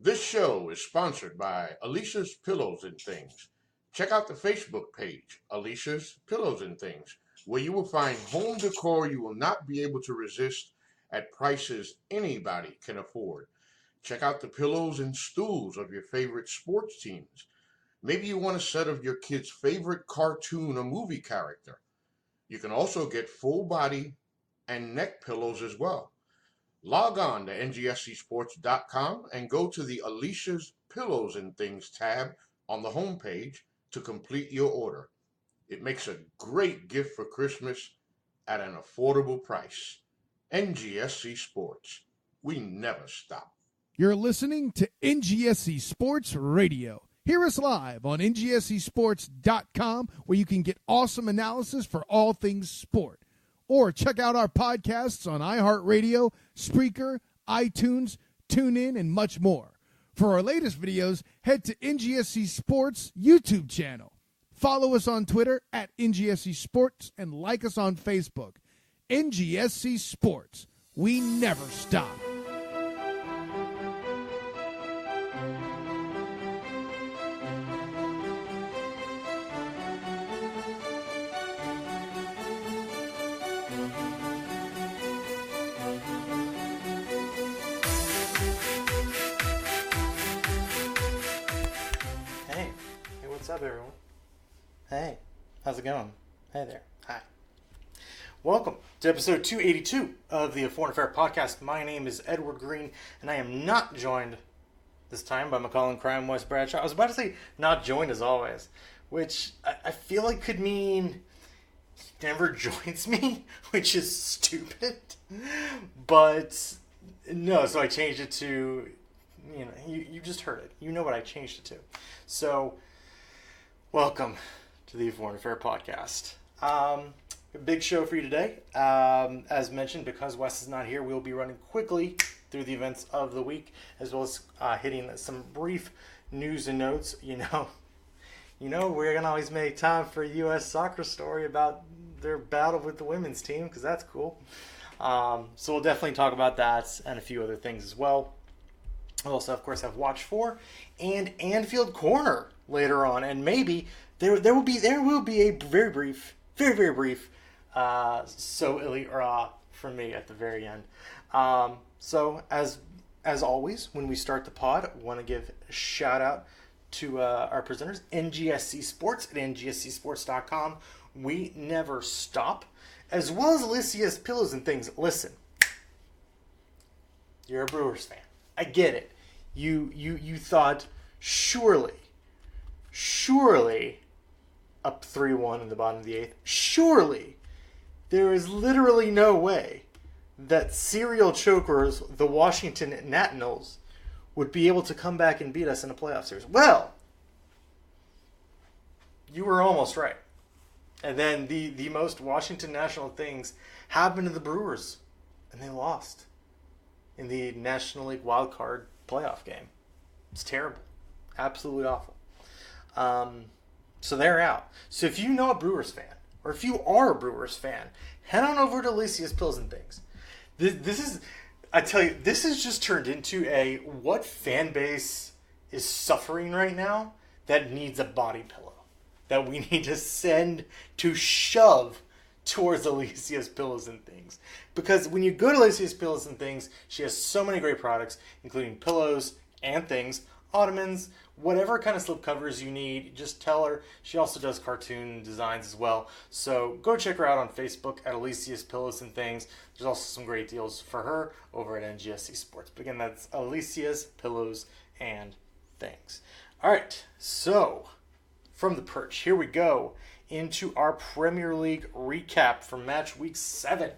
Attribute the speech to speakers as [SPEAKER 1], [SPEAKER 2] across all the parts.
[SPEAKER 1] This show is sponsored by Alicia's Pillows and Things. Check out the Facebook page, Alicia's Pillows and Things, where you will find home decor you will not be able to resist at prices anybody can afford. Check out the pillows and stools of your favorite sports teams. Maybe you want a set of your kid's favorite cartoon or movie character. You can also get full body and neck pillows as well. Log on to ngscsports.com and go to the Alicia's Pillows and Things tab on the homepage to complete your order. It makes a great gift for Christmas at an affordable price. NGSC Sports. We never stop.
[SPEAKER 2] You're listening to NGSC Sports Radio. Hear us live on ngscsports.com, where you can get awesome analysis for all things sport. Or check out our podcasts on iHeartRadio, Spreaker, iTunes, TuneIn, and much more. For our latest videos, head to NGSC Sports YouTube channel. Follow us on Twitter at NGSC Sports and like us on Facebook. NGSC Sports. We never stop.
[SPEAKER 3] What's up, everyone? Hey, how's it going? Hey there. Hi. Welcome to episode 282 of the Foreign Affair podcast. My name is Edward Green, and I am not joined this time by my colleague in crime, Wes Bradshaw. I was about to say not joined as always, which I feel like could mean he never joins me, which is stupid. But no, so I changed it to, you just heard it. You know what I changed it to. So, welcome to the Foreign Affair podcast. A big show for you today. As mentioned, because Wes is not here, we'll be running quickly through the events of the week, as well as hitting some brief news and notes. We're gonna always make time for a U.S. soccer story about their battle with the women's team, because that's cool. So we'll definitely talk about that and a few other things as well. We'll also, of course, have Watch 4 and Anfield Corner later on, and maybe there will be a very brief so illy from me at the very end. So as always, when we start the pod, I want to give a shout out to our presenters, NGSC Sports at ngscsports.com. We never stop, as well as Alicia's Pillows and Things. Listen, you're a Brewers fan. I get it. You thought surely up 3-1 in the bottom of the eighth. Surely there is literally no way that serial chokers, the Washington Nationals, would be able to come back and beat us in a playoff series. Well, you were almost right. And then the most Washington National things happened to the Brewers, and they lost in the National League wild card playoff game. It's terrible. Absolutely awful. So they're out. So if you know a Brewers fan, or if you are a Brewers fan, head on over to Alicia's Pills and Things. This has just turned into a what fan base is suffering right now that needs a body pillow that we need to send to shove towards Alicia's Pillows and Things. Because when you go to Alicia's Pillows and Things, she has so many great products, including pillows and things, ottomans, whatever kind of slip covers you need, just tell her. She also does cartoon designs as well. So go check her out on Facebook at Alicia's Pillows and Things. There's also some great deals for her over at NGSC Sports. But again, that's Alicia's Pillows and Things. All right, so from the perch, here we go into our Premier League recap for match week 7.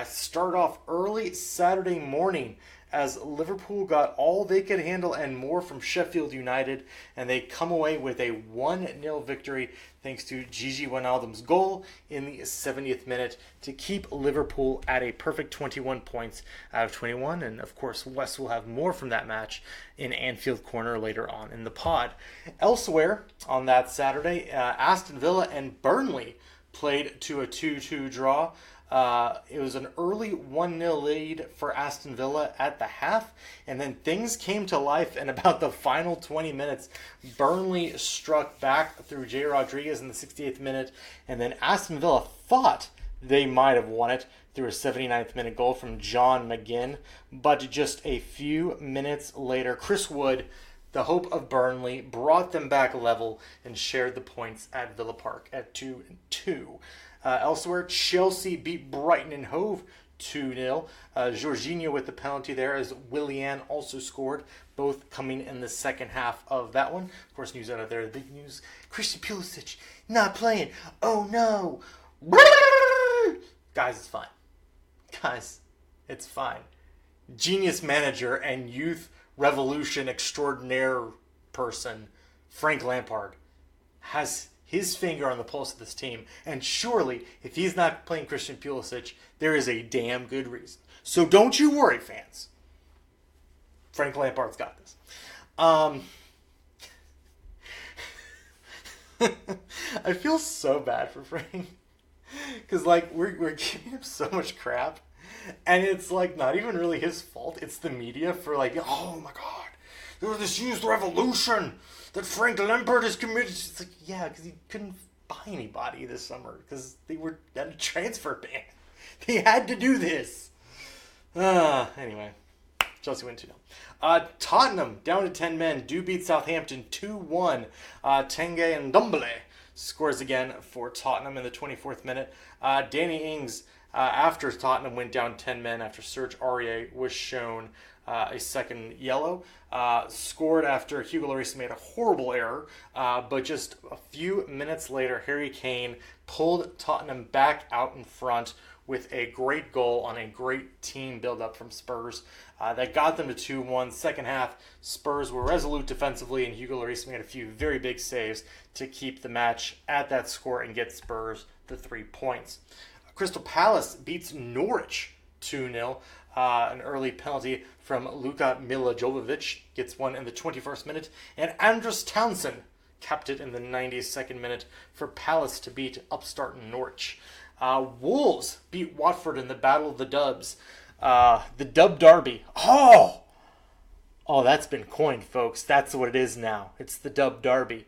[SPEAKER 3] Start off early Saturday morning as Liverpool got all they could handle and more from Sheffield United, and they come away with a 1-0 victory thanks to Gigi Wijnaldum's goal in the 70th minute to keep Liverpool at a perfect 21 points out of 21. And of course, Wes will have more from that match in Anfield Corner later on in the pod. Elsewhere on that Saturday, Aston Villa and Burnley played to a 2-2 draw. It was an early 1-0 lead for Aston Villa at the half, and then things came to life in about the final 20 minutes. Burnley struck back through Jay Rodriguez in the 68th minute, and then Aston Villa thought they might have won it through a 79th minute goal from John McGinn, but just a few minutes later, Chris Wood, the hope of Burnley, brought them back level and shared the points at Villa Park at 2-2. Elsewhere, Chelsea beat Brighton and Hove 2-0. Jorginho with the penalty there, as Willian also scored, both coming in the second half of that one. Of course, news out of there, the big news, Christian Pulisic not playing. Oh no. Guys, it's fine. Guys, it's fine. Genius manager and youth revolution extraordinaire person, Frank Lampard, has his finger on the pulse of this team. And surely, if he's not playing Christian Pulisic, there is a damn good reason. So don't you worry, fans. Frank Lampard's got this. I feel so bad for Frank. Because, like, we're giving him so much crap. And it's, like, not even really his fault. It's the media for, like, oh, my God. There's this youth revolution that Frank Lampard is committed. It's like, yeah, because he couldn't buy anybody this summer. Because they were at a transfer ban. They had to do this. Anyway. Chelsea win 2-0. Tottenham, down to 10 men, do beat Southampton 2-1. Tanguy and Ndombele scores again for Tottenham in the 24th minute. Danny Ings, after Tottenham went down 10 men after Serge Aurier was shown a second yellow, scored after Hugo Lloris made a horrible error, but just a few minutes later, Harry Kane pulled Tottenham back out in front with a great goal on a great team build-up from Spurs. That got them to 2-1. Second half, Spurs were resolute defensively, and Hugo Lloris made a few very big saves to keep the match at that score and get Spurs the 3 points. Crystal Palace beats Norwich 2-0. An early penalty from Luka Milivojevic gets one in the 21st minute, and Andros Townsend capped it in the 92nd minute for Palace to beat upstart Norwich. Wolves beat Watford in the Battle of the Dubs. The Dub Derby. Oh, that's been coined, folks. That's what it is now. It's the Dub Derby.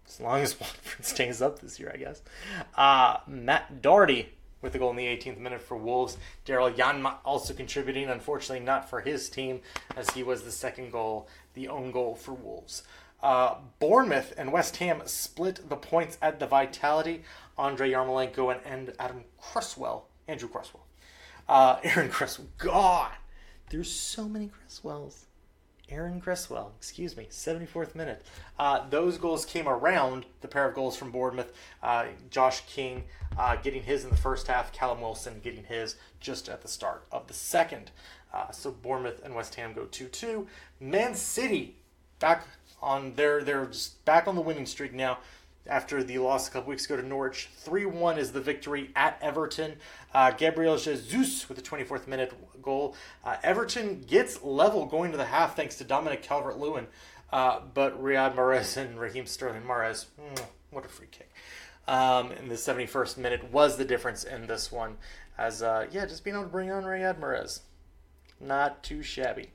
[SPEAKER 3] As long as Watford stays up this year, I guess. Matt Doherty with the goal in the 18th minute for Wolves. Daryl Janma also contributing, unfortunately not for his team, as he was the second goal, the own goal for Wolves. Bournemouth and West Ham split the points at the Vitality. Andrei Yarmolenko and Andrew Cresswell. Aaron Cresswell. God, there's so many Cresswells. Aaron Cresswell, 74th minute. Those goals came around the pair of goals from Bournemouth. Josh King getting his in the first half. Callum Wilson getting his just at the start of the second. So Bournemouth and West Ham go 2-2. Man City back on they're just back on the winning streak now. After the loss a couple weeks ago to Norwich, 3-1 is the victory at Everton. Gabriel Jesus with the 24th minute goal. Everton gets level going to the half thanks to Dominic Calvert-Lewin. But Riyad Mahrez and Raheem Sterling Mahrez, what a free kick. In the 71st minute was the difference in this one. As, just being able to bring on Riyad Mahrez. Not too shabby.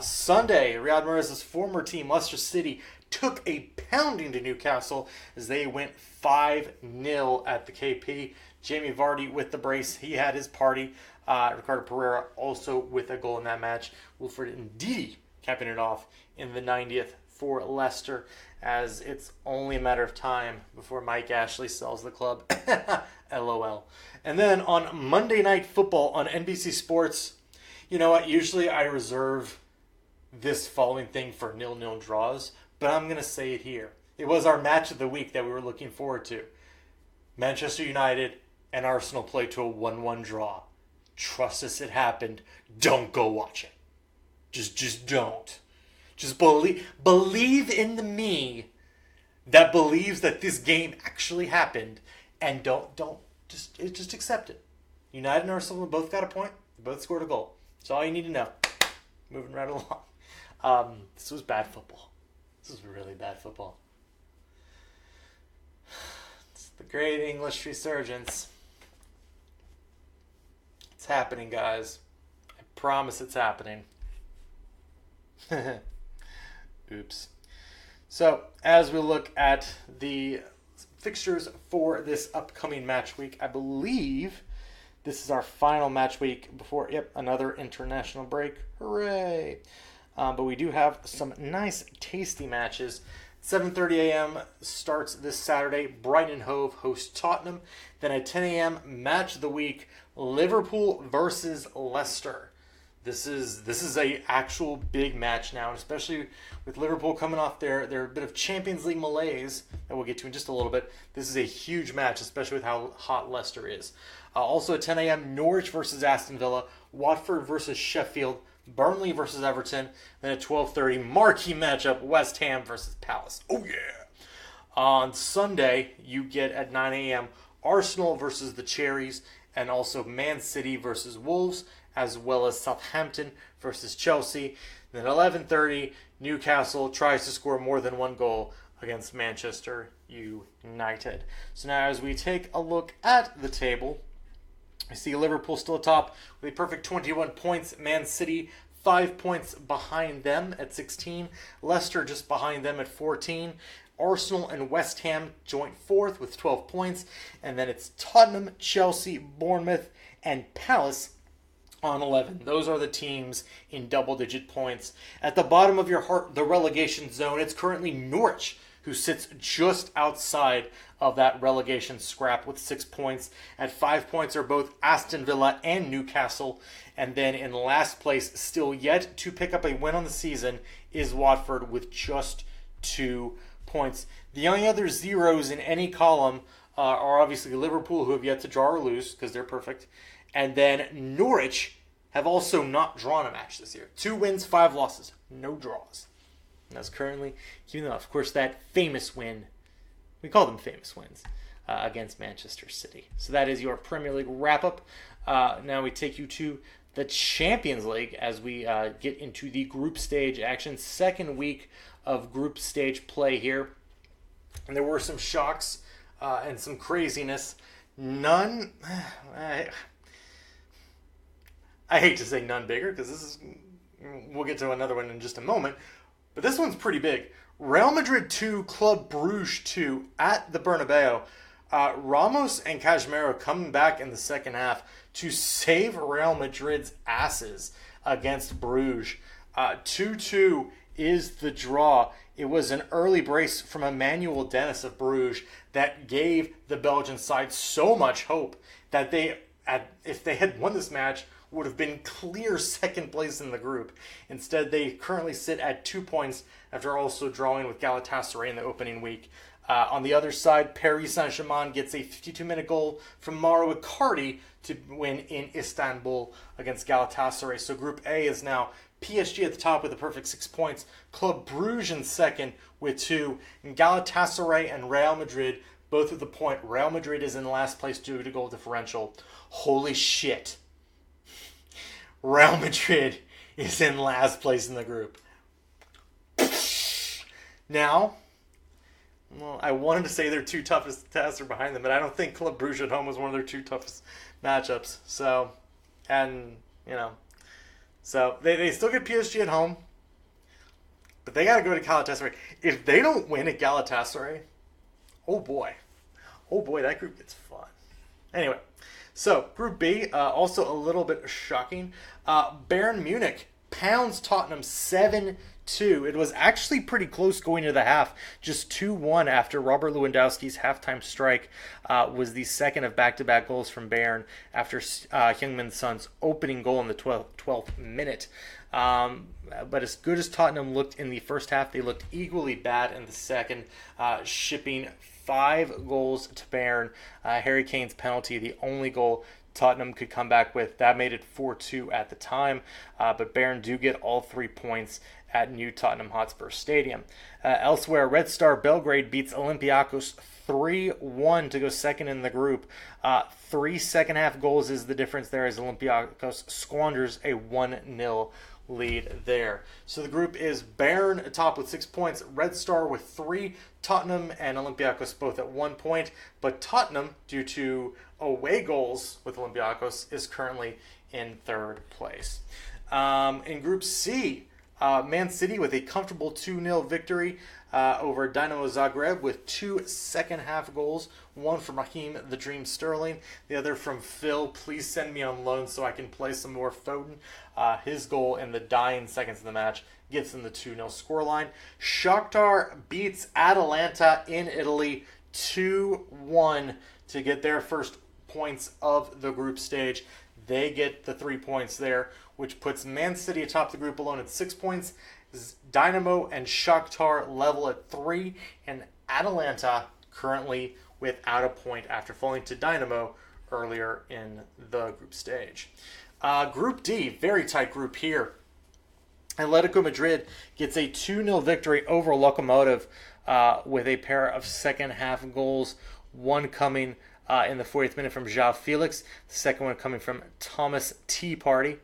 [SPEAKER 3] Sunday, Riyad Mahrez's former team, Leicester City, took a pounding to Newcastle as they went 5-0 at the KP. Jamie Vardy with the brace. He had his party. Ricardo Pereira also with a goal in that match. Wilfred Ndidi capping it off in the 90th for Leicester, as it's only a matter of time before Mike Ashley sells the club. LOL. And then on Monday Night Football on NBC Sports, you know what? Usually I reserve this following thing for 0-0 draws, but I'm going to say it here. It was our match of the week that we were looking forward to. Manchester United and Arsenal played to a 1-1 draw. Trust us, it happened. Don't go watch it. Just don't. Just believe in the me that believes that this game actually happened, and just accept it. United and Arsenal both got a point. They both scored a goal. That's all you need to know. Moving right along. This was bad football. This is really bad football. It's the great English resurgence. It's happening, guys. I promise it's happening. Oops. So, as we look at the fixtures for this upcoming match week, I believe this is our final match week before, another international break. Hooray! But we do have some nice, tasty matches. 7:30 a.m. starts this Saturday. Brighton and Hove host Tottenham. Then at 10 a.m., match of the week, Liverpool versus Leicester. This is a actual big match now, especially with Liverpool coming off their bit of Champions League malaise that we'll get to in just a little bit. This is a huge match, especially with how hot Leicester is. Also at 10 a.m., Norwich versus Aston Villa, Watford versus Sheffield, Burnley versus Everton. Then at 12:30, marquee matchup, West Ham versus Palace. Oh yeah! On Sunday, you get at 9 a.m. Arsenal versus the Cherries, and also Man City versus Wolves, as well as Southampton versus Chelsea. Then 11:30, Newcastle tries to score more than one goal against Manchester United. So now as we take a look at the table, we see Liverpool still atop with a perfect 21 points. Man City 5 points behind them at 16. Leicester just behind them at 14. Arsenal and West Ham joint fourth with 12 points. And then it's Tottenham, Chelsea, Bournemouth, and Palace on 11. Those are the teams in double-digit points. At the bottom of your heart, the relegation zone, it's currently Norwich, who sits just outside of that relegation scrap with 6 points. At 5 points are both Aston Villa and Newcastle. And then in last place, still yet to pick up a win on the season, is Watford with just 2 points. The only other zeros in any column are obviously Liverpool, who have yet to draw or lose because they're perfect. And then Norwich have also not drawn a match this year. 2 wins, 5 losses, no draws. And that's currently keeping them up. Of course, that famous win, we call them famous wins, against Manchester City. So that is your Premier League wrap-up. Now we take you to the Champions League as we get into the group stage action. Second week of group stage play here. And there were some shocks and some craziness. None... I hate to say none bigger because this is... We'll get to another one in just a moment. But this one's pretty big. Real Madrid 2, Club Bruges 2 at the Bernabeu. Ramos and Casemiro coming back in the second half to save Real Madrid's asses against Bruges. 2-2 is the draw. It was an early brace from Emmanuel Dennis of Bruges that gave the Belgian side so much hope that if they had won this match, would have been clear second place in the group. Instead, they currently sit at 2 points after also drawing with Galatasaray in the opening week. On the other side, Paris Saint-Germain gets a 52-minute goal from Mauro Icardi to win in Istanbul against Galatasaray. So Group A is now PSG at the top with a perfect 6 points, Club Bruges in second with 2, and Galatasaray and Real Madrid both with a point. Real Madrid is in last place due to goal differential. Holy shit. Real Madrid is in last place in the group. Now, well, I wanted to say their 2 toughest tests are behind them, but I don't think Club Bruges at home was one of their 2 toughest matchups. So they still get PSG at home, but they got to go to Galatasaray. If they don't win at Galatasaray, oh boy, that group gets fun. Anyway. So, Group B, also a little bit shocking. Bayern Munich pounds Tottenham 7-2. It was actually pretty close going into the half. Just 2-1 after Robert Lewandowski's halftime strike was the second of back-to-back goals from Bayern after Heung-min Son's opening goal in the 12th minute. But as good as Tottenham looked in the first half, they looked equally bad in the second, shipping 5 goals to Bayern. Harry Kane's penalty, the only goal Tottenham could come back with. That made it 4-2 at the time. But Bayern do get all 3 points at New Tottenham Hotspur Stadium. Elsewhere, Red Star Belgrade beats Olympiacos 3-1 to go second in the group. 3 second half goals is the difference there as Olympiacos squanders a 1-0 lead there. So the group is Bayern atop with 6 points, Red Star with 3, Tottenham and Olympiacos both at 1 point, but Tottenham, due to away goals with Olympiacos, is currently in third place. In Group C, Man City with a comfortable 2-0 victory over Dinamo Zagreb with 2 second-half goals. One from Raheem the Dream Sterling, the other from Phil. Please send me on loan so I can play some more Foden. His goal in the dying seconds of the match gets them the 2-0 scoreline. Shakhtar beats Atalanta in Italy 2-1 to get their first points of the group stage. They get the 3 points there, which puts Man City atop the group alone at 6 points. Dynamo and Shakhtar level at 3, and Atalanta currently without a point after falling to Dynamo earlier in the group stage. Group D, very tight group here. Atletico Madrid gets a 2-0 victory over Lokomotiv with a pair of second-half goals, one coming in the 40th minute from João Felix, the second one coming from Thomas Tea Party.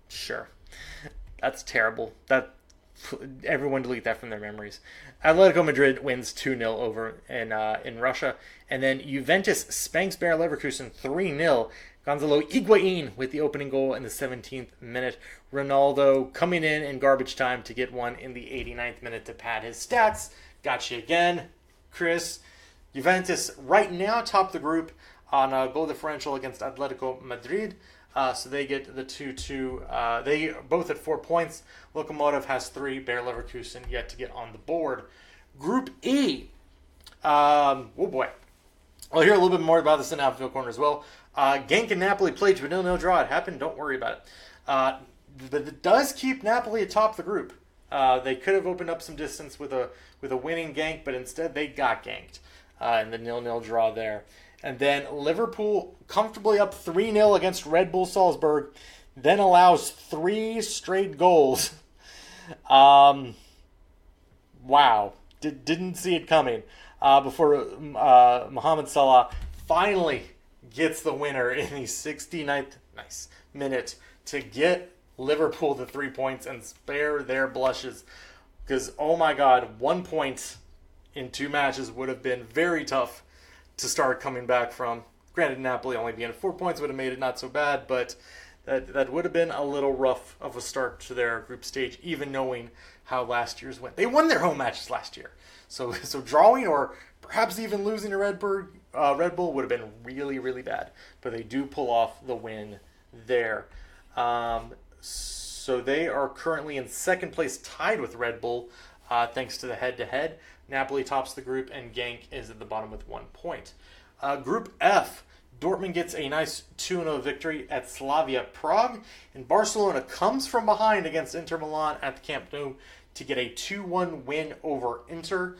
[SPEAKER 3] Sure. That's terrible. Everyone delete that from their memories. Atletico Madrid wins 2-0 over in Russia. And then Juventus spanks Bayer Leverkusen 3-0. Gonzalo Higuain with the opening goal in the 17th minute. Ronaldo coming in garbage time to get one in the 89th minute to pad his stats. Got you again, Chris. Juventus right now top the group on a goal differential against Atletico Madrid. So they get the 2-2. They both at 4 points. Lokomotiv has 3. Bayer Leverkusen yet to get on the board. Group E. Oh boy. I'll hear a little bit more about this in Anfield Corner as well. Genk and Napoli played to a 0-0 draw. It happened. Don't worry about it. But it does keep Napoli atop the group. They could have opened up some distance with a winning Genk, but instead they got ganked in the 0-0 draw there. And then Liverpool comfortably up 3-0 against Red Bull Salzburg, then allows 3 straight goals. Wow. Didn't see it coming. Before Mohamed Salah finally gets the winner in the 69th minute to get Liverpool the 3 points and spare their blushes. Because, oh my God, 1 point in 2 matches would have been very tough to start coming back from. Granted, Napoli only being at 4 points would have made it not so bad, but that would have been a little rough of a start to their group stage, even knowing how last year's went. They won their home matches last year. So drawing or perhaps even losing to Red Bull would have been really, really bad. But they do pull off the win there. So they are currently in second place, tied with Red Bull, thanks to the head-to-head. Napoli tops the group, and Genk is at the bottom with 1 point. Group F, Dortmund gets a nice 2-0 victory at Slavia Prague, and Barcelona comes from behind against Inter Milan at the Camp Nou to get a 2-1 win over Inter.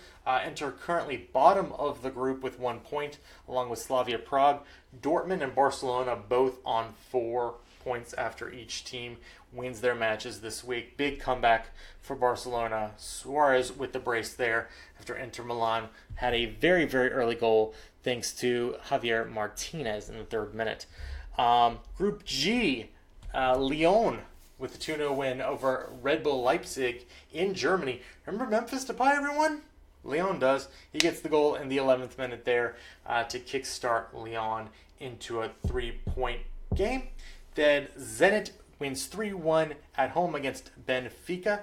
[SPEAKER 3] Inter currently bottom of the group with 1 point, along with Slavia Prague. Dortmund and Barcelona both on 4 points after each team wins their matches this week. Big comeback for Barcelona. Suarez with the brace there after Inter Milan had a very, very early goal thanks to Javier Martinez in the 3rd minute. Group G, Lyon with a 2-0 win over Red Bull Leipzig in Germany. Remember Memphis Depay, everyone? Lyon does. He gets the goal in the 11th minute there to kickstart Lyon into a 3-point game. Then Zenit wins 3-1 at home against Benfica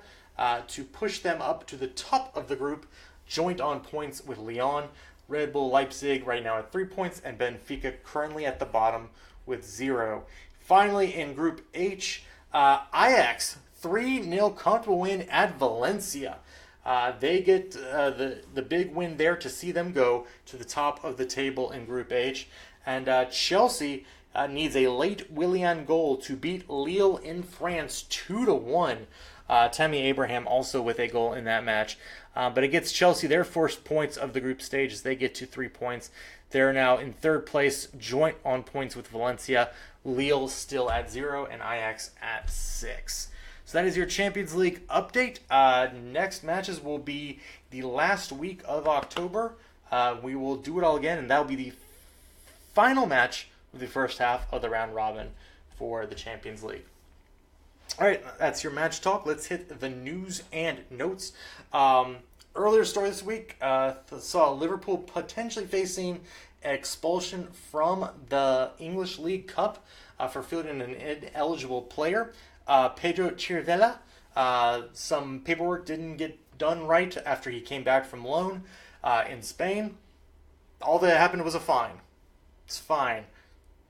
[SPEAKER 3] to push them up to the top of the group, joint on points with Lyon. Red Bull Leipzig right now at 3 points, and Benfica currently at the bottom with 0. Finally, in Group H, Ajax 3-0 comfortable win at Valencia. They get the big win there to see them go to the top of the table in Group H. And Chelsea needs a late Willian goal to beat Lille in France 2-1. Tammy Abraham also with a goal in that match. But it gets Chelsea their first points of the group stage as they get to 3 points. They're now in 3rd place, joint on points with Valencia. Lille still at 0 and Ajax at 6. So that is your Champions League update. Next matches will be the last week of October. We will do it all again, and that will be the final match of the first half of the round robin for the Champions League. All right, that's your match talk. Let's hit the news and notes. Earlier story this week saw Liverpool potentially facing expulsion from the English League Cup for fielding an ineligible player. Pedro Chirivella, some paperwork didn't get done right after he came back from loan in Spain. All that happened was a fine. It's fine.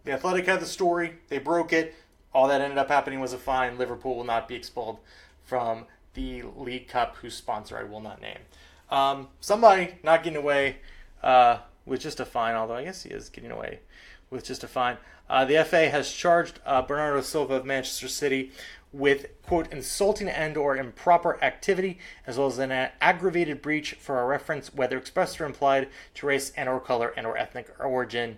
[SPEAKER 3] The Athletic had the story. They broke it. All that ended up happening was a fine. Liverpool will not be expelled from the League Cup, whose sponsor I will not name. Somebody not getting away with just a fine, although I guess he is getting away with just a fine. The FA has charged Bernardo Silva of Manchester City with, quote, insulting and or improper activity, as well as an aggravated breach for a reference, whether expressed or implied, to race and or color and or ethnic origin.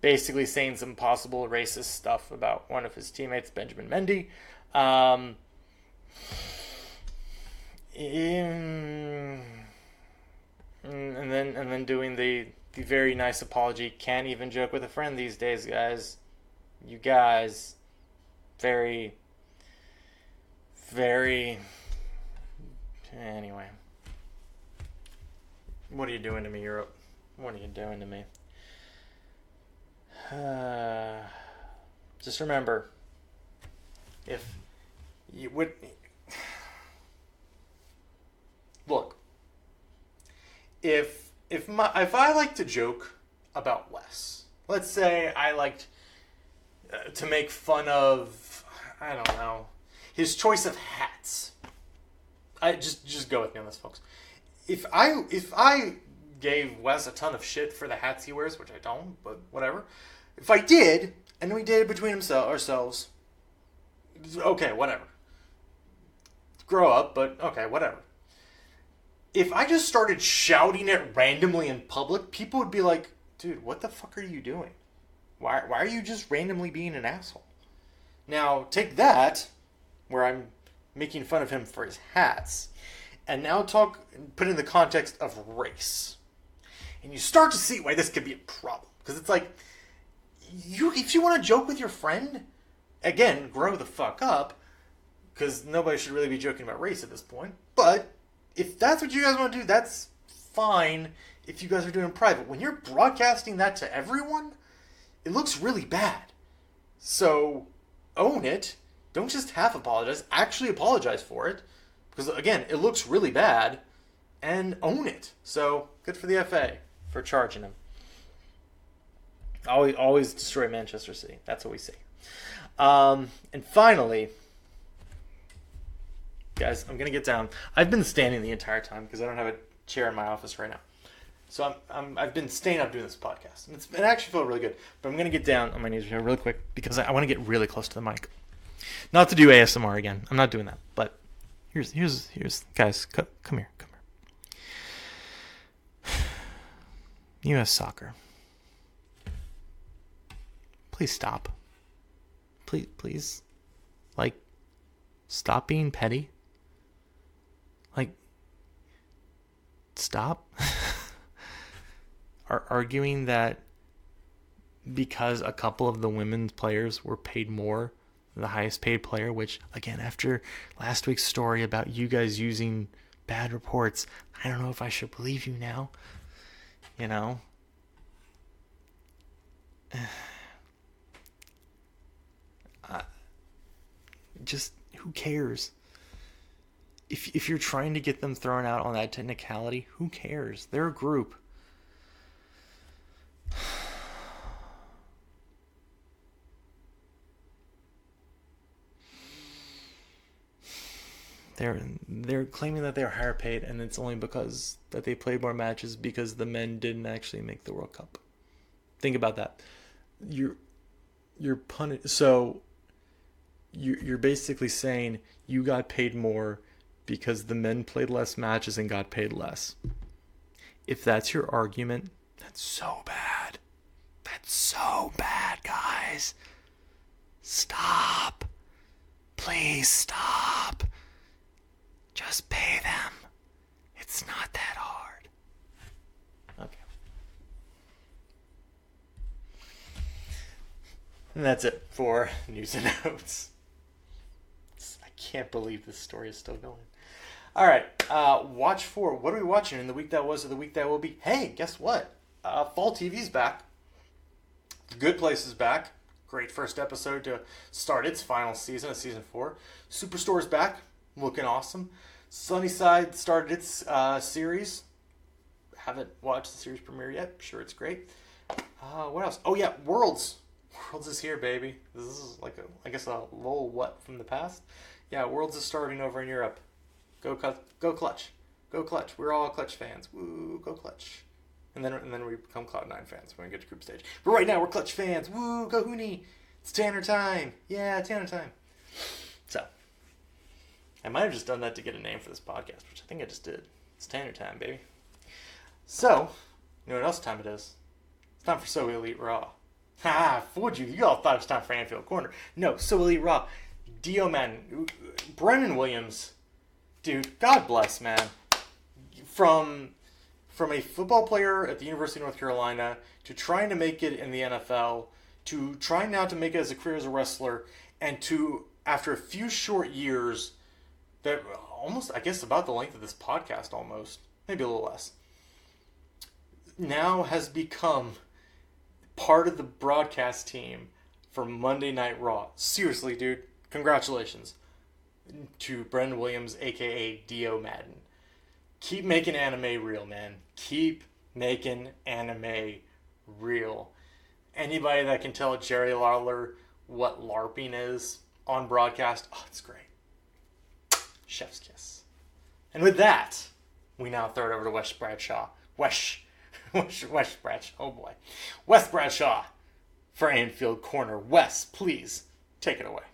[SPEAKER 3] Basically saying some possible racist stuff about one of his teammates, Benjamin Mendy. And then doing the very nice apology. Can't even joke with a friend these days, guys. You guys, very, very. Anyway, what are you doing to me, Europe? What are you doing to me? Just remember, if you would look, if I like to joke about Wes, let's say I liked to make fun of, I don't know, his choice of hats. I just go with me on this, folks. If I gave Wes a ton of shit for the hats he wears, which I don't, but whatever. If I did, and we did it between ourselves, okay, whatever. Grow up, but okay, whatever. If I just started shouting it randomly in public, people would be like, dude, what the fuck are you doing? Why are you just randomly being an asshole? Now, take that, where I'm making fun of him for his hats, and now put in the context of race. And you start to see why this could be a problem. Because it's like, if you want to joke with your friend, again, grow the fuck up. Because nobody should really be joking about race at this point. But if that's what you guys want to do, that's fine if you guys are doing it private. When you're broadcasting that to everyone, it looks really bad. So own it. Don't just half apologize. Actually apologize for it. Because, again, it looks really bad. And own it. So, good for the FA for charging him. Always destroy Manchester City. That's what we say. And finally, guys, I'm going to get down. I've been standing the entire time because I don't have a chair in my office right now. So I've been staying up doing this podcast. And it actually felt really good. But I'm going to get down on my knees here real quick because I want to get really close to the mic. Not to do ASMR again. I'm not doing that. But here's guys, come here. U.S. soccer. Please stop. Please. Like, stop being petty. Like, stop arguing that because a couple of the women's players were paid more than the highest paid player, which, again, after last week's story about you guys using bad reports, I don't know if I should believe you now. You know? Just, who cares? If you're trying to get them thrown out on that technicality, who cares? They're a group. They're claiming that they're higher paid, and it's only because that they played more matches because the men didn't actually make the World Cup. Think about that. You're basically saying you got paid more because the men played less matches and got paid less. If that's your argument, that's so bad. That's so bad, guys. Stop. Please stop. Just pay them. It's not that hard. Okay. And that's it for news and notes. I can't believe this story is still going. All right. Watch for, what are we watching in the week that was or the week that will be? Hey, guess what? Fall TV's back. The Good Place is back. Great first episode to start its final season of season 4. Superstore's back, looking awesome. Sunnyside started its series. Haven't watched the series premiere yet. Sure, it's great. What else? Oh yeah, Worlds. Worlds is here, baby. This is like I guess a little what from the past. Yeah, Worlds is starting over in Europe. Go Clutch. Go Clutch. We're all Clutch fans. Woo, go Clutch. And then we become Cloud9 fans when we get to group stage. But right now we're Clutch fans. Woo, go Hooney. It's Tanner time. Yeah, Tanner time. So, I might have just done that to get a name for this podcast, which I think I just did. It's Tanner time, baby. So, you know what else time it is? It's time for So Elite Raw. Ha! Fooled you. You all thought it was time for Anfield Corner. No, So Elite Raw. Dio, man. Brennan Williams. Dude, God bless, man. From a football player at the University of North Carolina to trying to make it in the NFL to trying now to make it as a career as a wrestler and to, after a few short years that almost, I guess, about the length of this podcast almost, maybe a little less, now has become part of the broadcast team for Monday Night Raw. Seriously, dude, congratulations to Brendan Williams, a.k.a. Dio Madden. Keep making anime real, man. Keep making anime real. Anybody that can tell Jerry Lawler what LARPing is on broadcast, oh, it's great. Chef's kiss. And with that, we now throw it over to Wes Bradshaw. Wes Bradshaw. Oh boy. Wes Bradshaw for Anfield Corner. Wes, please take it away.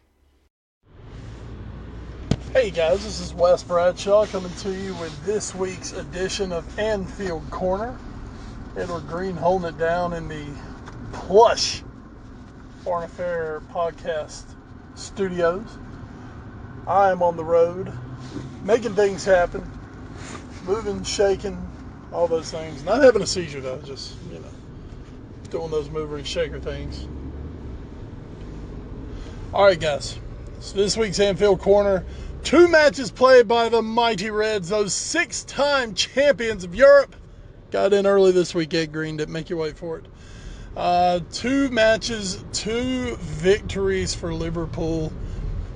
[SPEAKER 4] Hey guys, this is Wes Bradshaw coming to you with this week's edition of Anfield Corner. Edward Green holding it down in the plush Foreign Affair podcast studios. I am on the road, making things happen, moving, shaking, all those things. Not having a seizure though, just, doing those mover and shaker things. Alright guys, so this week's Anfield Corner, 2 matches played by the Mighty Reds, those 6-time champions of Europe. Got in early this week, Ed Green, didn't make you wait for it. 2 matches, 2 victories for Liverpool.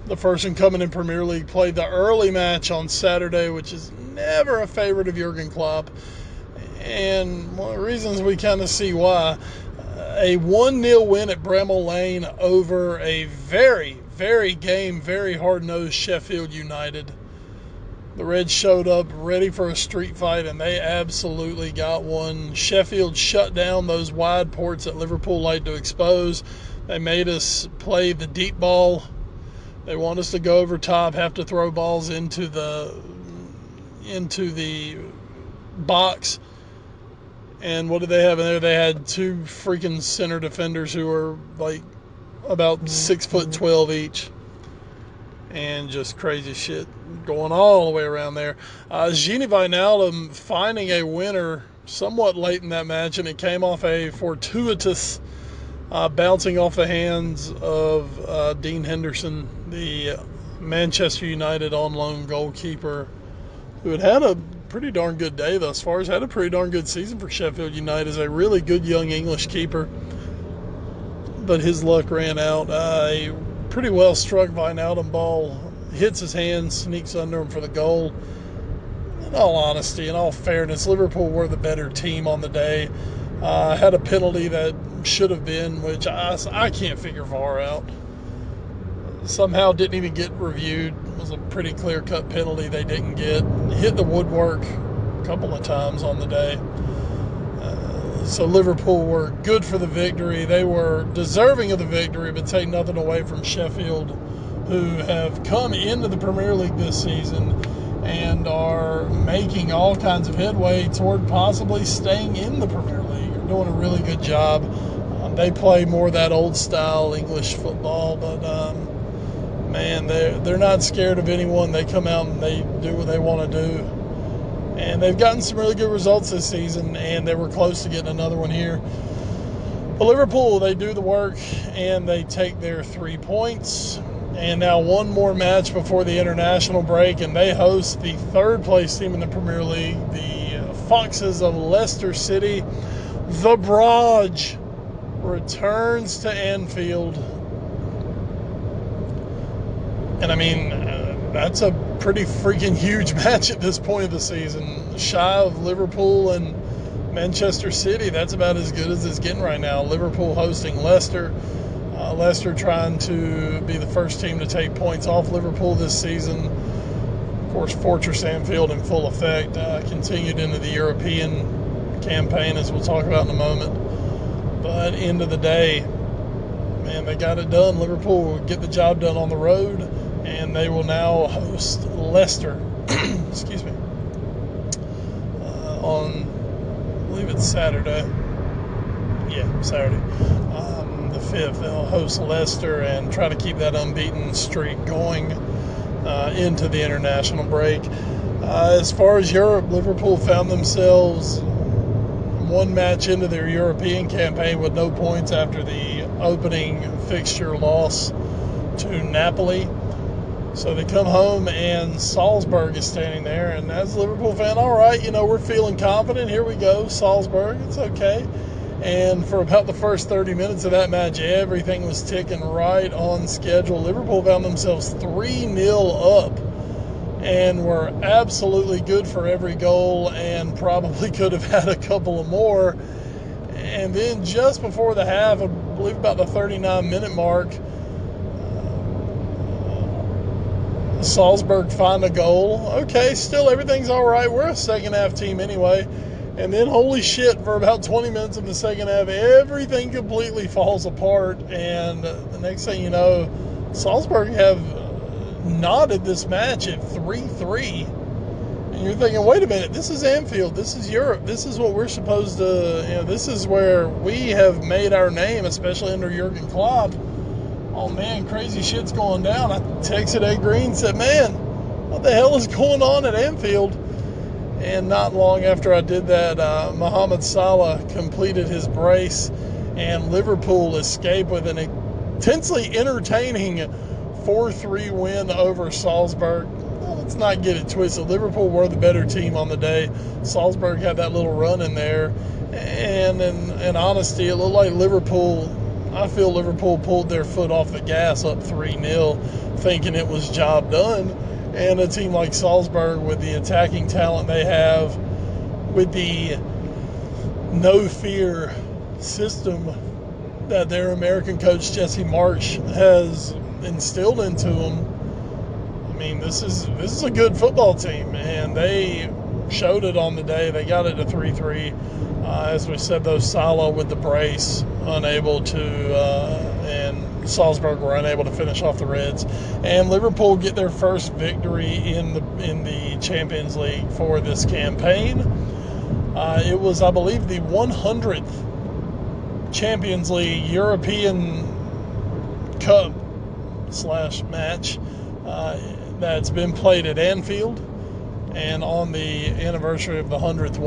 [SPEAKER 4] The first one coming in Premier League, played the early match on Saturday, which is never a favorite of Jurgen Klopp. And one of the reasons we kind of see why. A 1-0 win at Bramall Lane over a very hard-nosed Sheffield United. The Reds showed up ready for a street fight, and they absolutely got one. Sheffield shut down those wide ports that Liverpool like to expose. They made us play the deep ball. They want us to go over top, have to throw balls into the box. And what did they have in there? They had 2 freaking center defenders who were like about 6'12" each. And just crazy shit going all the way around there. Gini Wijnaldum finding a winner somewhat late in that match, and it came off a fortuitous bouncing off the hands of Dean Henderson, the Manchester United on loan goalkeeper, who had a pretty darn good day thus far. Has had a pretty darn good season for Sheffield United as a really good young English keeper. But his luck ran out. A pretty well struck Wijnaldum ball hits his hand, sneaks under him for the goal. In all honesty, in all fairness, Liverpool were the better team on the day. Had a penalty that should have been, which I can't figure VAR out. Somehow didn't even get reviewed. It was a pretty clear-cut penalty they didn't get. Hit the woodwork a couple of times on the day. So Liverpool were good for the victory. They were deserving of the victory, but take nothing away from Sheffield, who have come into the Premier League this season and are making all kinds of headway toward possibly staying in the Premier League. They're doing a really good job. They play more of that old-style English football, but man, they're not scared of anyone. They come out and they do what they want to do. And they've gotten some really good results this season, and they were close to getting another one here. But Liverpool, they do the work, and they take their 3 points. And now one more match before the international break, and they host the 3rd place team in the Premier League, the Foxes of Leicester City. The Barrage returns to Anfield. And I mean, that's a pretty freaking huge match at this point of the season. Shy of Liverpool and Manchester City, that's about as good as it's getting right now. Liverpool hosting Leicester. Leicester trying to be the first team to take points off Liverpool this season. Of course, Fortress Anfield in full effect. Continued into the European campaign, as we'll talk about in a moment. But end of the day, man, they got it done. Liverpool will get the job done on the road, and they will now host Leicester. Excuse me. On, I believe it's Saturday. Yeah, Saturday. The 5th. They'll host Leicester and try to keep that unbeaten streak going into the international break. As far as Europe, Liverpool found themselves one match into their European campaign with no points after the opening fixture loss to Napoli. So they come home and Salzburg is standing there, and as a Liverpool fan, all right, we're feeling confident. Here we go, Salzburg, it's okay. And for about the first 30 minutes of that match, everything was ticking right on schedule. Liverpool found themselves 3-0 up and were absolutely good for every goal and probably could have had a couple of more. And then just before the half, I believe about the 39-minute mark, Salzburg find a goal. Okay, still everything's all right. We're a second-half team anyway. And then, holy shit, for about 20 minutes of the second half, everything completely falls apart. And the next thing you know, Salzburg have knotted this match at 3-3. And you're thinking, wait a minute, this is Anfield. This is Europe. This is what we're supposed to, this is where we have made our name, especially under Jurgen Klopp. Oh, man, crazy shit's going down. I texted Ed Green and said, man, what the hell is going on at Anfield? And not long after I did that, Mohamed Salah completed his brace, and Liverpool escaped with an intensely entertaining 4-3 win over Salzburg. Well, let's not get it twisted. Liverpool were the better team on the day. Salzburg had that little run in there. And in honesty, it looked like I feel Liverpool pulled their foot off the gas up 3-0, thinking it was job done. And a team like Salzburg, with the attacking talent they have, with the no-fear system that their American coach Jesse Marsch has instilled into them, I mean, this is a good football team, and they showed it on the day. They got it to 3-3. As we said, though, Salah with the brace, unable to, and Salzburg were unable to finish off the Reds, and Liverpool get their first victory in the Champions League for this campaign. It was, I believe, the 100th Champions League European Cup / match that's been played at Anfield, and on the anniversary of the 100th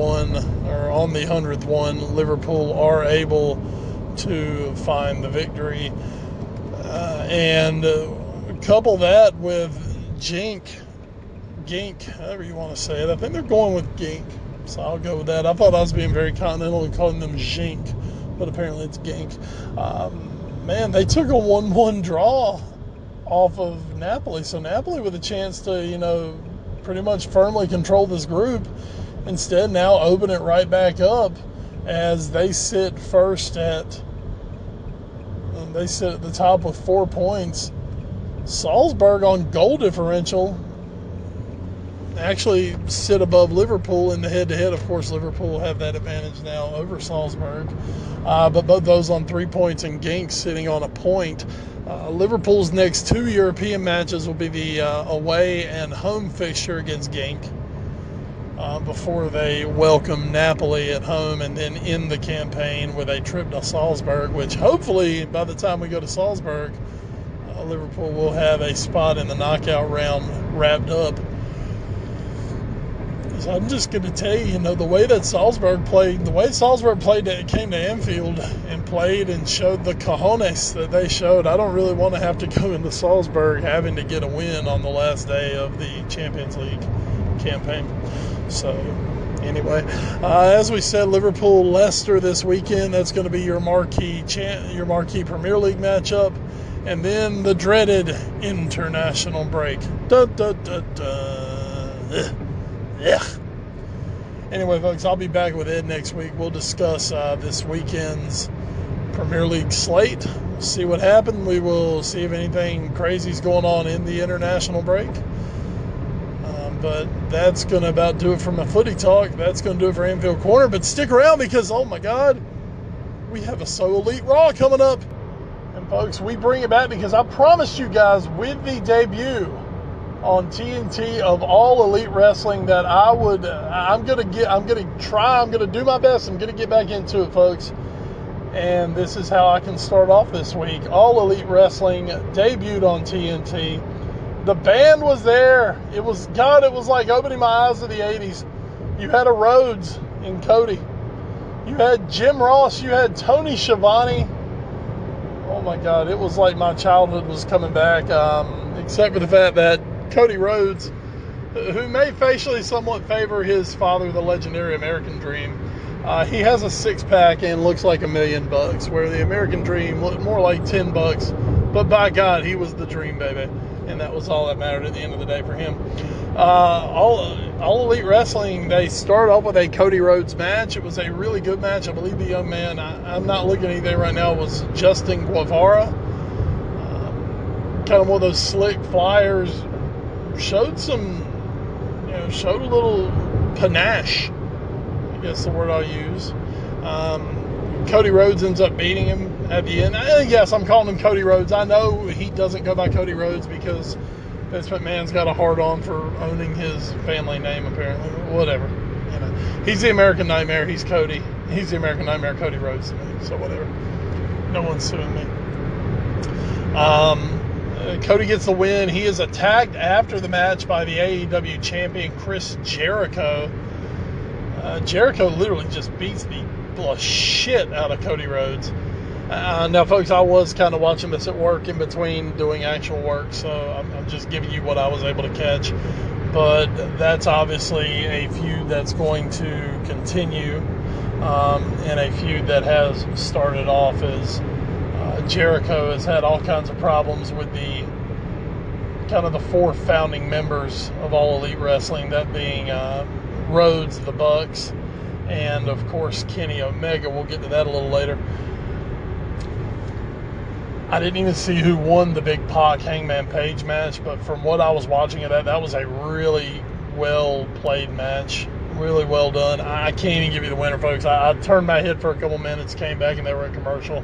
[SPEAKER 4] one, Liverpool are able to find the victory. And couple that with Gink, however you want to say it. I think they're going with Gink, so I'll go with that. I thought I was being very continental and calling them Gink, but apparently it's Gink. Man, they took a 1-1 draw off of Napoli, so Napoli with a chance to, pretty much firmly control this group. Instead, now open it right back up as they sit at the top with 4 points. Salzburg on goal differential actually sit above Liverpool in the head-to-head. Of course, Liverpool have that advantage now over Salzburg. But both those on 3 points, and Genk sitting on a point. Liverpool's next 2 European matches will be the away and home fixture against Genk before they welcome Napoli at home, and then end the campaign with a trip to Salzburg, which hopefully by the time we go to Salzburg, Liverpool will have a spot in the knockout round wrapped up. So I'm just going to tell you, the way that Salzburg played, came to Anfield and played and showed the cojones that they showed. I don't really want to have to go into Salzburg having to get a win on the last day of the Champions League campaign. So, Anyway, as we said, Liverpool-Leicester this weekend. That's going to be your marquee Premier League matchup. And then the dreaded international break. Ugh. Anyway, folks, I'll be back with Ed next week. We'll discuss this weekend's Premier League slate. We'll see what happened. We will see if anything crazy is going on in the international break. But that's going to about do it for my footy talk. That's going to do it for Anfield Corner. But stick around because, oh my God, we have a So Elite Raw coming up. And folks, we bring it back because I promised you guys with the debut on TNT of All Elite Wrestling that I'm going to do my best. I'm going to get back into it, folks. And this is how I can start off this week. All Elite Wrestling debuted on TNT. The band was there. It was like opening my eyes to the 80s. You had a Rhodes in Cody. You had Jim Ross. You had Tony Schiavone. Oh my God, it was like my childhood was coming back, except for the fact that Cody Rhodes, who may facially somewhat favor his father, the legendary American Dream, he has a six-pack and looks like $1 million, where the American Dream looked more like $10. But by God, he was the Dream, baby. And that was all that mattered at the end of the day for him. All Elite Wrestling, they started off with a Cody Rhodes match. It was a really good match. I believe the young man, I'm not looking at anything right now, was Justin Guevara. Kind of one of those slick flyers. Showed a little panache, I guess the word I'll use. Cody Rhodes ends up beating him at the end. Yes, I'm calling him Cody Rhodes. I know he doesn't go by Cody Rhodes because Vince McMahon's got a hard-on for owning his family name, apparently. Whatever. He's the American Nightmare. He's Cody. He's the American Nightmare. Cody Rhodes to me. So whatever. No one's suing me. Cody gets the win. He is attacked after the match by the AEW champion Chris Jericho. Jericho literally just beats the shit out of Cody Rhodes. Now, folks, I was kind of watching this at work in between doing actual work, so I'm just giving you what I was able to catch. But that's obviously a feud that's going to continue, and a feud that has started off as Jericho has had all kinds of problems with the kind of the four founding members of All Elite Wrestling, that being Rhodes, the Bucks, and of course Kenny Omega. We'll get to that a little later. I didn't even see who won the Big Pac Hangman Page match, but from what I was watching of that was a really well played match, really well done. I can't even give you the winner, folks. I turned my head for a couple minutes, came back, and they were in commercial,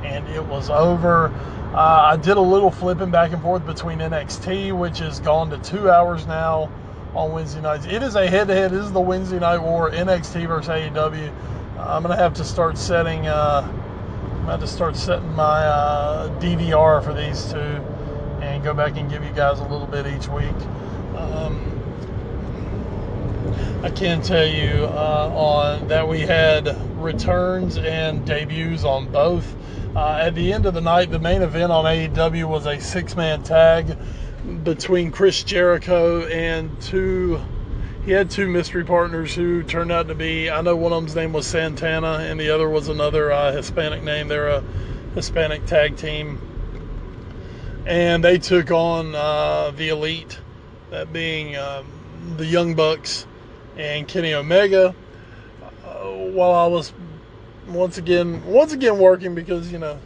[SPEAKER 4] and it was over. I did a little flipping back and forth between NXT, which has gone to 2 hours now on Wednesday nights. It is a head-to-head. This is the Wednesday Night War, NXT versus AEW. I'm going to have to start setting my DVR for these two and go back and give you guys a little bit each week. I can tell you on that we had returns and debuts on both. At the end of the night, the main event on AEW was a six-man tag between Chris Jericho and he had two mystery partners who turned out to be, I know one of them's name was Santana and the other was another Hispanic name. They're a Hispanic tag team. And they took on the Elite, that being the Young Bucks and Kenny Omega. While I was once again working, because the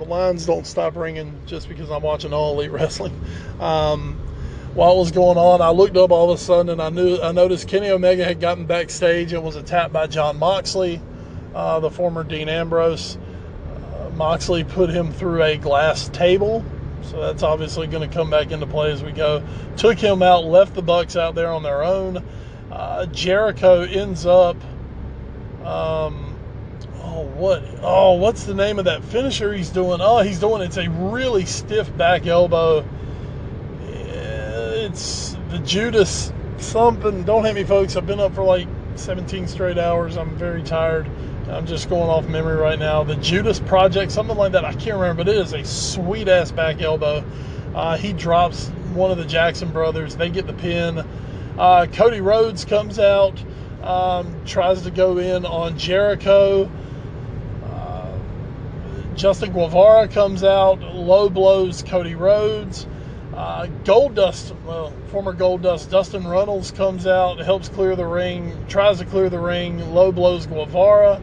[SPEAKER 4] lines don't stop ringing just because I'm watching All Elite Wrestling. While it was going on, I looked up all of a sudden and I noticed Kenny Omega had gotten backstage and was attacked by Jon Moxley, the former Dean Ambrose. Moxley put him through a glass table, so that's obviously going to come back into play as we go. Took him out, left the Bucks out there on their own. Jericho ends up, what's the name of that finisher he's doing? It's a really stiff back elbow. It's the Judas something. Don't hit me, folks. I've been up for like 17 straight hours. I'm very tired. I'm just going off memory right now. The Judas Project, something like that. I can't remember, but it is a sweet-ass back elbow. He drops one of the Jackson brothers. They get the pin. Cody Rhodes comes out. tries to go in on Jericho. Justin Guevara comes out, low blows Cody Rhodes. Former Gold Dust Dustin Runnels comes out, helps clear the ring, tries to clear the ring, low blows Guevara.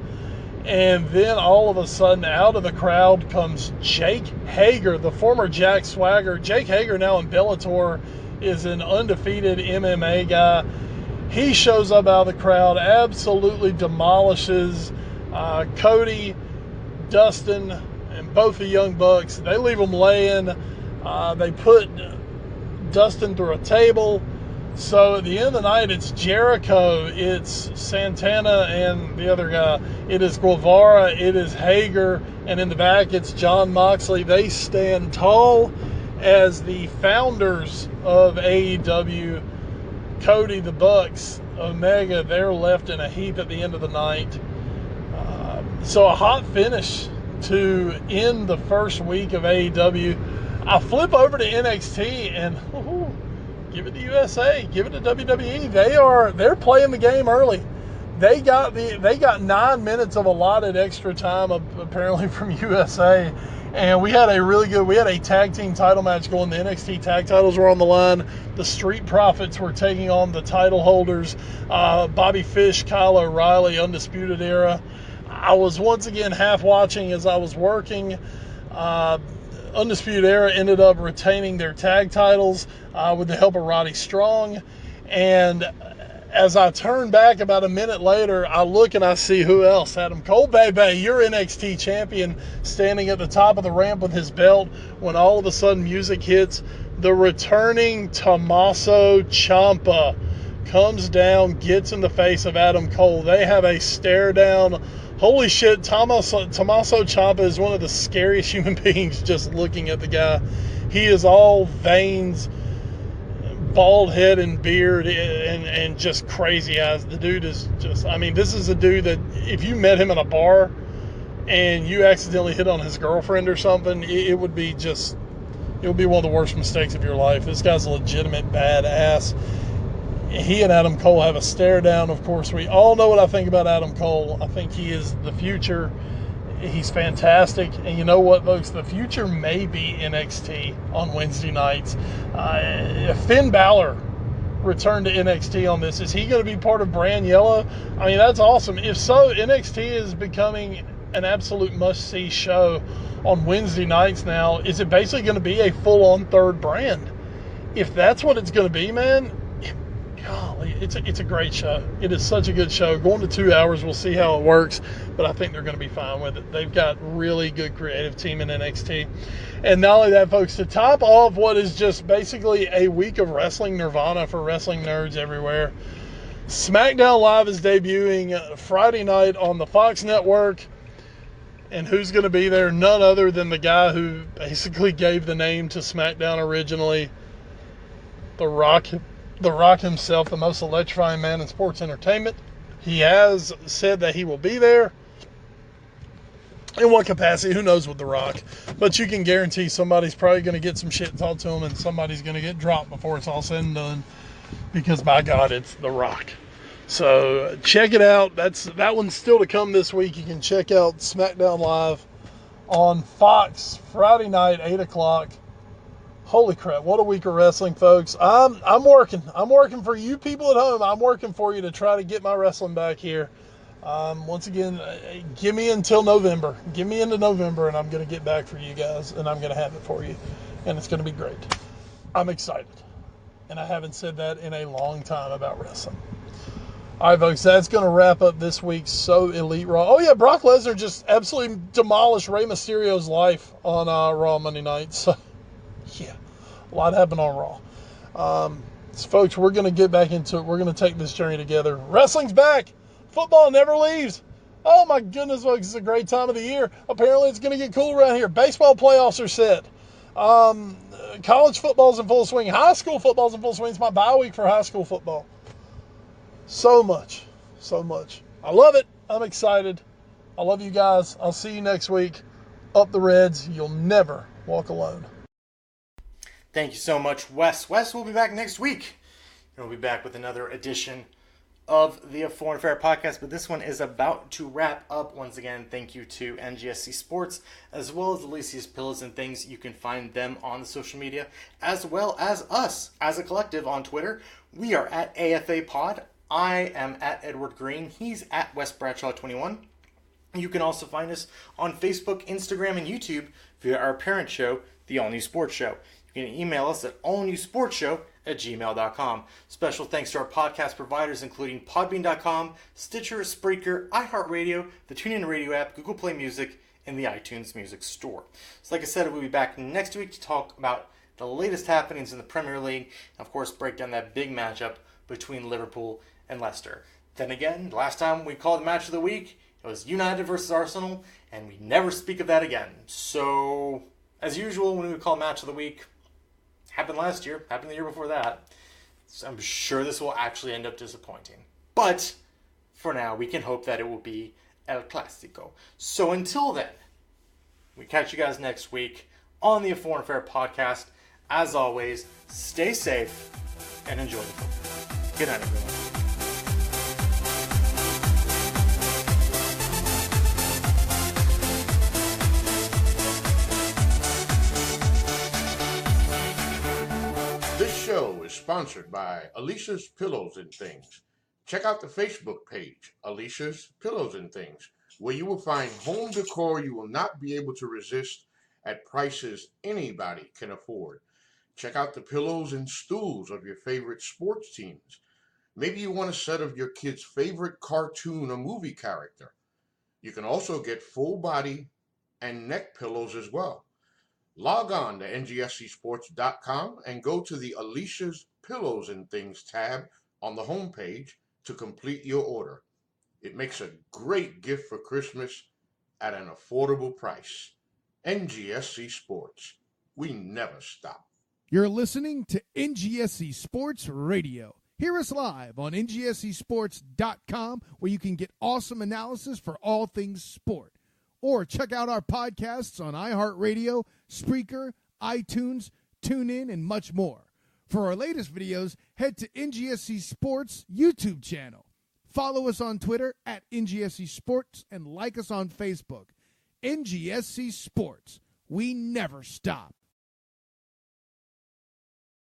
[SPEAKER 4] And then all of a sudden, out of the crowd comes Jake Hager, the former Jack Swagger. Jake Hager, now in Bellator, is an undefeated MMA guy. He shows up out of the crowd, absolutely demolishes Cody, Dustin, and both the Young Bucks. They leave them laying. They put Dustin through a table. So at the end of the night, it's Jericho, it's Santana, and the other guy. It is Guevara, it is Hager, and in the back, it's John Moxley. They stand tall as the founders of AEW. Cody, the Bucks, Omega, they're left in a heap at the end of the night. So a hot finish to end the first week of AEW. I flip over to NXT and give it to USA, give it to WWE. They're playing the game early. They got 9 minutes of allotted extra time apparently from USA. And we had a tag team title match going. The NXT tag titles were on the line. The Street Profits were taking on the title holders. Bobby Fish, Kyle O'Reilly, Undisputed Era. I was once again half watching as I was working. Undisputed Era ended up retaining their tag titles with the help of Roddy Strong. And as I turn back about a minute later, I look and I see who else? Adam Cole, baby, your NXT champion, standing at the top of the ramp with his belt when all of a sudden music hits. The returning Tommaso Ciampa comes down, gets in the face of Adam Cole. They have a stare down. Holy shit, Tommaso Ciampa is one of the scariest human beings just looking at the guy. He is all veins, bald head and beard, and just crazy eyes. The dude is just, this is a dude that if you met him in a bar and you accidentally hit on his girlfriend or something, it would be one of the worst mistakes of your life. This guy's a legitimate badass. He and Adam Cole have a stare down. Of course, we all know what I think about Adam Cole. I think he is the future. He's fantastic. And you know what, folks? The future may be NXT on Wednesday nights. Finn Balor returned to NXT on this. Is he going to be part of Brand Yellow? That's awesome. If so, NXT is becoming an absolute must-see show on Wednesday nights now. Is it basically going to be a full-on third brand? If that's what it's going to be, man, golly, it's a great show. It is such a good show. Going to 2 hours, we'll see how it works, but I think they're going to be fine with it. They've got really good creative team in NXT. And not only that, folks, to top off what is just basically a week of wrestling nirvana for wrestling nerds everywhere, SmackDown Live is debuting Friday night on the Fox Network. And who's going to be there? None other than the guy who basically gave the name to SmackDown originally, The Rock himself, the most electrifying man in sports entertainment. He has said that he will be there. In what capacity? Who knows with The Rock? But you can guarantee somebody's probably going to get some shit taught to him, and somebody's going to get dropped before it's all said and done. Because, by God, it's The Rock. So, check it out. That one's still to come this week. You can check out SmackDown Live on Fox Friday night, 8 o'clock. Holy crap, what a week of wrestling, folks. I'm working. I'm working for you people at home. I'm working for you to try to get my wrestling back here. Once again, give me until November. Give me into November, and I'm going to get back for you guys, and I'm going to have it for you. And it's going to be great. I'm excited. And I haven't said that in a long time about wrestling. All right, folks, that's going to wrap up this week's So Elite Raw. Oh, yeah, Brock Lesnar just absolutely demolished Rey Mysterio's life on Raw Monday night. So, yeah, a lot happened on Raw. So folks, we're going to get back into it. We're going to take this journey together. Wrestling's back. Football never leaves. Oh, my goodness, folks, it's a great time of the year. Apparently, it's going to get cool around here. Baseball playoffs are set. College football's in full swing. High school football's in full swing. It's my bye week for high school football. So much. I love it. I'm excited. I love you guys. I'll see you next week. Up the Reds. You'll never walk alone.
[SPEAKER 3] Thank you so much, Wes. Wes will be back next week. And we'll be back with another edition of the Foreign Fair podcast, but this one is about to wrap up. Once again, thank you to NGSC Sports, as well as Alicia's Pillows and Things. You can find them on the social media, as well as us as a collective on Twitter. We are at AFA Pod. I am at Edward Green. He's at Wes Bradshaw 21. You can also find us on Facebook, Instagram, and YouTube via our parent show, The All New Sports Show. You can email us at allnewsportshow@gmail.com. Special thanks to our podcast providers, including Podbean.com, Stitcher, Spreaker, iHeartRadio, the TuneIn Radio app, Google Play Music, and the iTunes Music Store. So like I said, we'll be back next week to talk about the latest happenings in the Premier League, and of course break down that big matchup between Liverpool and Leicester. Then again, last time we called the match of the week, it was United versus Arsenal, and we never speak of that again. So, as usual, when we call match of the week, happened last year, happened the year before that. So I'm sure this will actually end up disappointing. But, for now, we can hope that it will be El Clásico. So until then, we catch you guys next week on the Foreign Fair podcast. As always, stay safe and enjoy the football. Good night, everyone.
[SPEAKER 1] This show is sponsored by Alicia's Pillows and Things. Check out the Facebook page, Alicia's Pillows and Things, where you will find home decor you will not be able to resist at prices anybody can afford. Check out the pillows and stools of your favorite sports teams. Maybe you want a set of your kid's favorite cartoon or movie character. You can also get full body and neck pillows as well. Log on to ngscsports.com and go to the Alicia's Pillows and Things tab on the homepage to complete your order. It makes a great gift for Christmas at an affordable price. NGSC Sports. We never stop.
[SPEAKER 2] You're listening to NGSC Sports Radio. Hear us live on NGSCsports.com, where you can get awesome analysis for all things sport. Or check out our podcasts on iHeartRadio, Spreaker, iTunes, TuneIn, and much more. For our latest videos, head to NGSC Sports YouTube channel. Follow us on Twitter at NGSC Sports and like us on Facebook. NGSC Sports. We never stop.